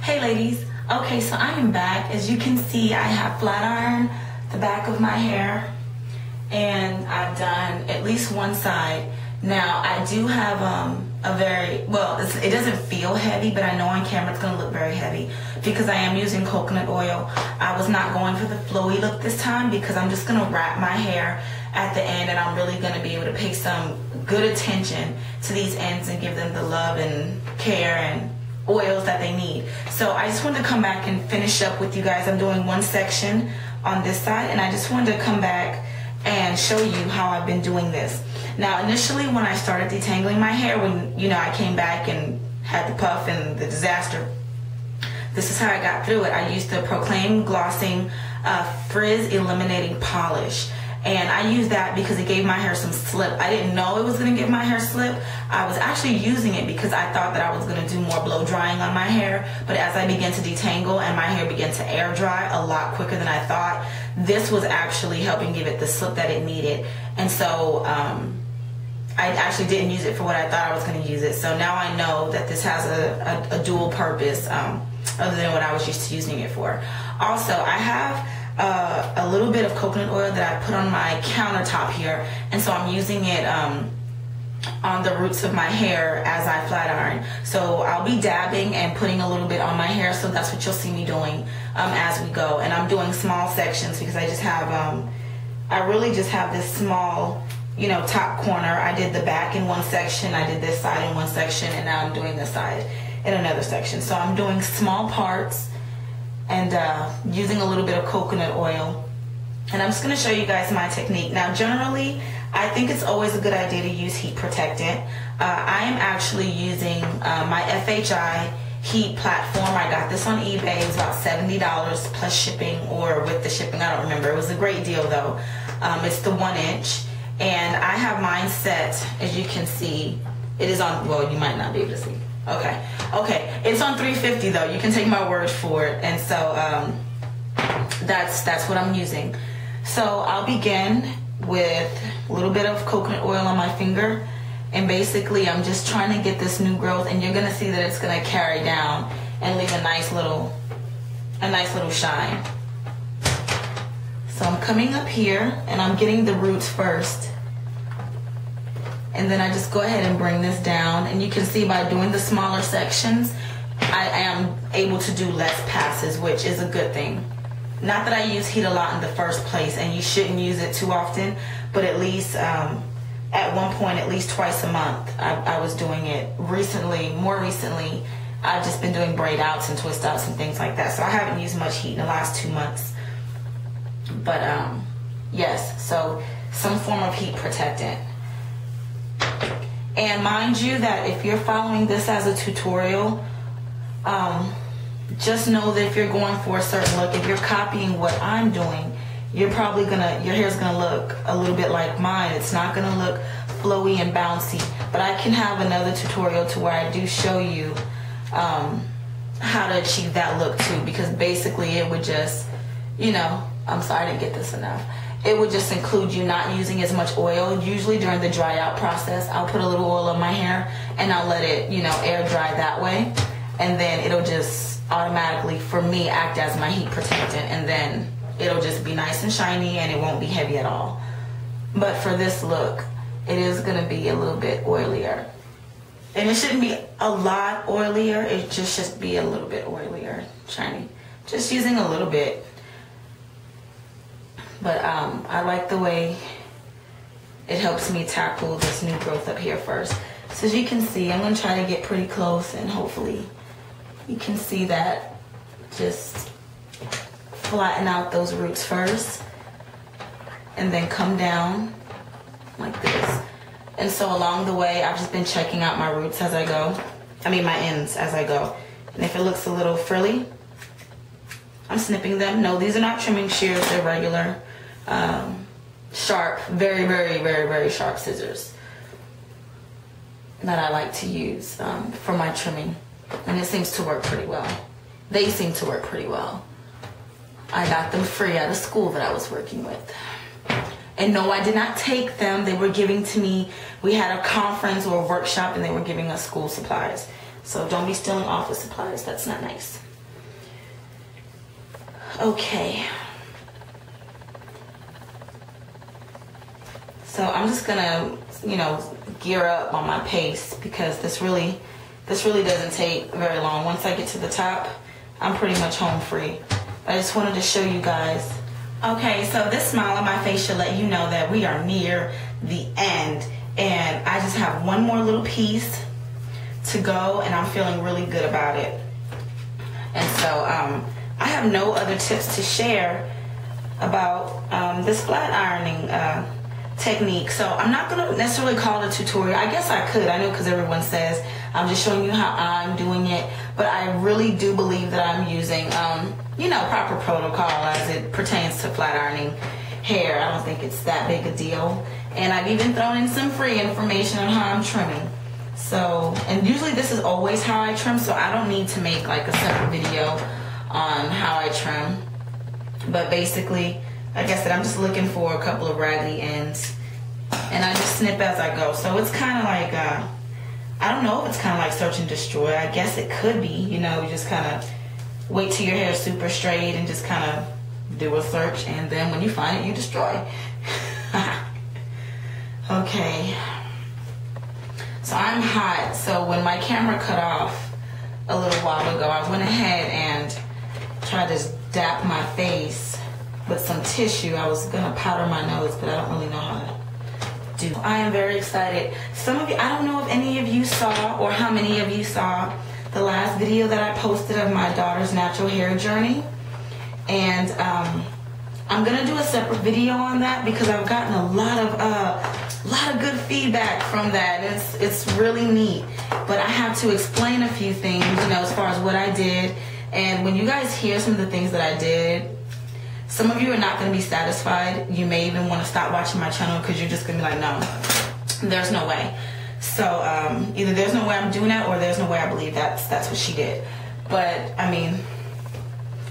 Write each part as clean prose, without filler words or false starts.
Hey ladies, okay, so I am back. As you can see, I have flat ironed the back of my hair and I've done at least one side. Now I do have a very, well, it doesn't feel heavy, but I know on camera it's going to look very heavy because I am using coconut oil. I was not going for the flowy look this time because I'm just going to wrap my hair at the end, and I'm really going to be able to pay some good attention to these ends and give them the love and care and oils that they need. So I just wanted to come back and finish up with you guys. I'm doing one section on this side, and I just wanted to come back and show you how I've been doing this. Now initially when I started detangling my hair, when I came back and had the puff and the disaster, this is how I got through it. I used the Proclaim Glossing Frizz Eliminating Polish, and I used that because it gave my hair some slip. I didn't know it was going to give my hair slip. I was actually using it because I thought that I was going to do more blow drying on my hair, but as I began to detangle and my hair began to air dry a lot quicker than I thought, this was actually helping give it the slip that it needed. And so I actually didn't use it for what I thought I was going to use it. So now I know that this has a dual purpose other than what I was used to using it for. Also, I have a little bit of coconut oil that I put on my countertop here, and so I'm using it on the roots of my hair as I flat iron. So I'll be dabbing and putting a little bit on my hair, so that's what you'll see me doing as we go. And I'm doing small sections because I just have I really just have this small top corner. I did the back in one section, I did this side in one section, and now I'm doing this side in another section. So I'm doing small parts and using a little bit of coconut oil. And I'm just going to show you guys my technique. Now generally, I think it's always a good idea to use heat protectant. I am actually using my FHI heat platform. I got this on eBay. It was about $70 plus shipping, or with the shipping, I don't remember. It was a great deal though. It's the 1 inch, and I have mine set, as you can see. It is on, well, you might not be able to see. Okay, it's on 350 though. You can take my word for it. And so that's what I'm using. So I'll begin with a little bit of coconut oil on my finger, and basically I'm just trying to get this new growth, and you're gonna see that it's gonna carry down and leave a nice little shine. So I'm coming up here and I'm getting the roots first, and then I just go ahead and bring this down, and you can see by doing the smaller sections I am able to do less passes, which is a good thing. Not that I use heat a lot in the first place, and you shouldn't use it too often, but at least at one point, at least twice a month, I was doing it. More recently, I've just been doing braid outs and twist outs and things like that, so I haven't used much heat in the last 2 months. But yes, so some form of heat protectant. And mind you that if you're following this as a tutorial, just know that if you're going for a certain look, if you're copying what I'm doing, you're probably your hair's gonna look a little bit like mine. It's not gonna look flowy and bouncy, but I can have another tutorial to where I do show you how to achieve that look too, because basically it would just, I'm sorry I didn't get this enough. It would just include you not using as much oil. Usually during the dry out process, I'll put a little oil on my hair and I'll let it, air dry that way. And then it'll just automatically, for me, act as my heat protectant. And then it'll just be nice and shiny and it won't be heavy at all. But for this look, it is going to be a little bit oilier. And it shouldn't be a lot oilier. It just should be a little bit oilier, shiny. Just using a little bit. But I like the way it helps me tackle this new growth up here first. So as you can see, I'm going to try to get pretty close, and hopefully you can see that. Just flatten out those roots first and then come down like this. And so along the way, I've just been checking out my roots as I go. My ends as I go. And if it looks a little frilly, I'm snipping them. No, these are not trimming shears. They're regular, sharp, very, very, very, very sharp scissors that I like to use for my trimming. And it seems to work pretty well. They seem to work pretty well. I got them free at a school that I was working with. And no, I did not take them. They were giving to me. We had a conference or a workshop, and they were giving us school supplies. So don't be stealing office supplies. That's not nice. Okay. So I'm just gonna, you know, gear up on my pace because this really doesn't take very long. Once I get to the top, I'm pretty much home free. I just wanted to show you guys. Okay, so this smile on my face should let you know that we are near the end, and I just have one more little piece to go, and I'm feeling really good about it. And so I have no other tips to share about this flat ironing technique. So I'm not going to necessarily call it a tutorial. I guess I could. I know, because everyone says I'm just showing you how I'm doing it, but I really do believe that I'm using you know, proper protocol as it pertains to flat ironing hair. I don't think it's that big a deal. And I've even thrown in some free information on how I'm trimming. So, and usually this is always how I trim, so I don't need to make like a separate video on how I trim. But basically, like I said, I'm just looking for a couple of raggedy ends, and I just snip as I go. So it's kind of like, I don't know if it's kind of like search and destroy. I guess it could be, you know, you just kind of wait till your hair is super straight and just kind of do a search, and then when you find it, you destroy. Okay. So I'm hot, so when my camera cut off a little while ago, I went ahead and tried to dap my face with some tissue. I was gonna powder my nose, but I don't really know how to do. I am very excited. Some of you, I don't know if any of you saw or how many of you saw the last video that I posted of my daughter's natural hair journey. And I'm gonna do a separate video on that because I've gotten a lot of good feedback from that. It's really neat, but I have to explain a few things, you know, as far as what I did. And when you guys hear some of the things that I did, some of you are not going to be satisfied. You may even want to stop watching my channel because you're just going to be like, no, there's no way. So either there's no way I'm doing that, or there's no way I believe that's what she did. But I mean,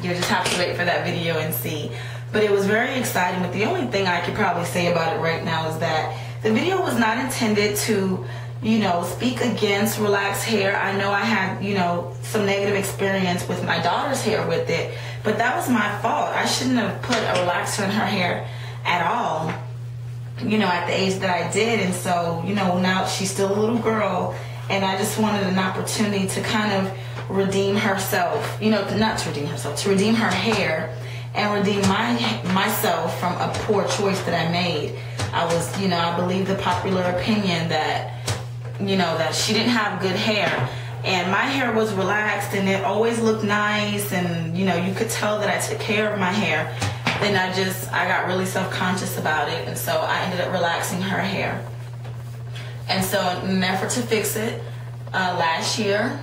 you just have to wait for that video and see. But it was very exciting. But the only thing I could probably say about it right now is that the video was not intended to, you know, speak against relaxed hair. I know I had, you know, some negative experience with my daughter's hair with it, but that was my fault. I shouldn't have put a relaxer in her hair at all, you know, at the age that I did. And so, you know, now she's still a little girl, and I just wanted an opportunity to kind of redeem herself, you know, not to redeem herself, to redeem her hair and redeem myself from a poor choice that I made. I was, you know, I believe the popular opinion that, you know, that she didn't have good hair, and my hair was relaxed and it always looked nice, and, you know, you could tell that I took care of my hair. Then I got really self-conscious about it, and so I ended up relaxing her hair. And so in an effort to fix it, last year,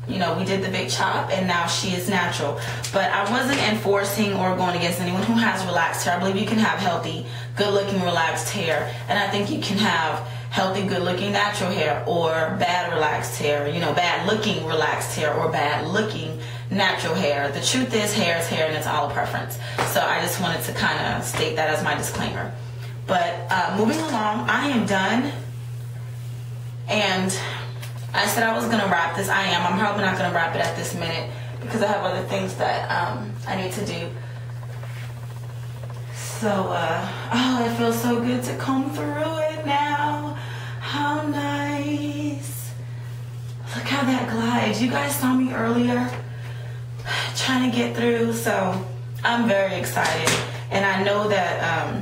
you know, we did the big chop, and now she is natural. But I wasn't enforcing or going against anyone who has relaxed hair. I believe you can have healthy, good-looking, relaxed hair, and I think you can have healthy, good-looking, natural hair, or bad relaxed hair, you know, bad-looking relaxed hair, or bad-looking natural hair. The truth is hair, and it's all a preference. So I just wanted to kind of state that as my disclaimer. But moving along, I am done, and I said I was going to wrap this. I am. I'm probably not going to wrap it at this minute because I have other things that I need to do. So, oh, it feels so good to comb through it now. How nice. Look how that glides. You guys saw me earlier trying to get through. So I'm very excited. And I know that,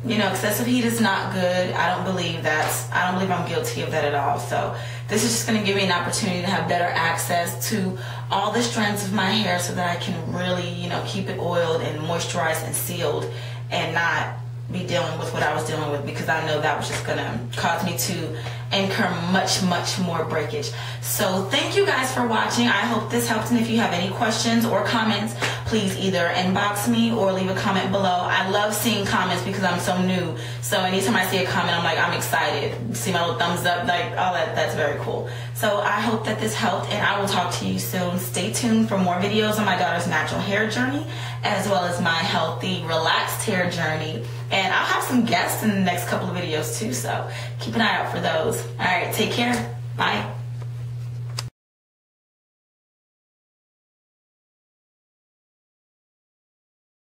you know, excessive heat is not good. I don't believe I'm guilty of that at all. So this is just going to give me an opportunity to have better access to all the strands of my hair so that I can really, you know, keep it oiled and moisturized and sealed, and not be dealing with what I was dealing with, because I know that was just going to cause me to incur much more breakage. So thank you guys for watching. I hope this helped, and if you have any questions or comments, please either inbox me or leave a comment below. I love seeing comments because I'm so new. So anytime I see a comment, I'm like, I'm excited. See my little thumbs up, like all that. That's very cool. So I hope that this helped, and I will talk to you soon. Stay tuned for more videos on my daughter's natural hair journey, as well as my healthy, relaxed hair journey. And I'll have some guests in the next couple of videos too, so keep an eye out for those. All right, take care. Bye.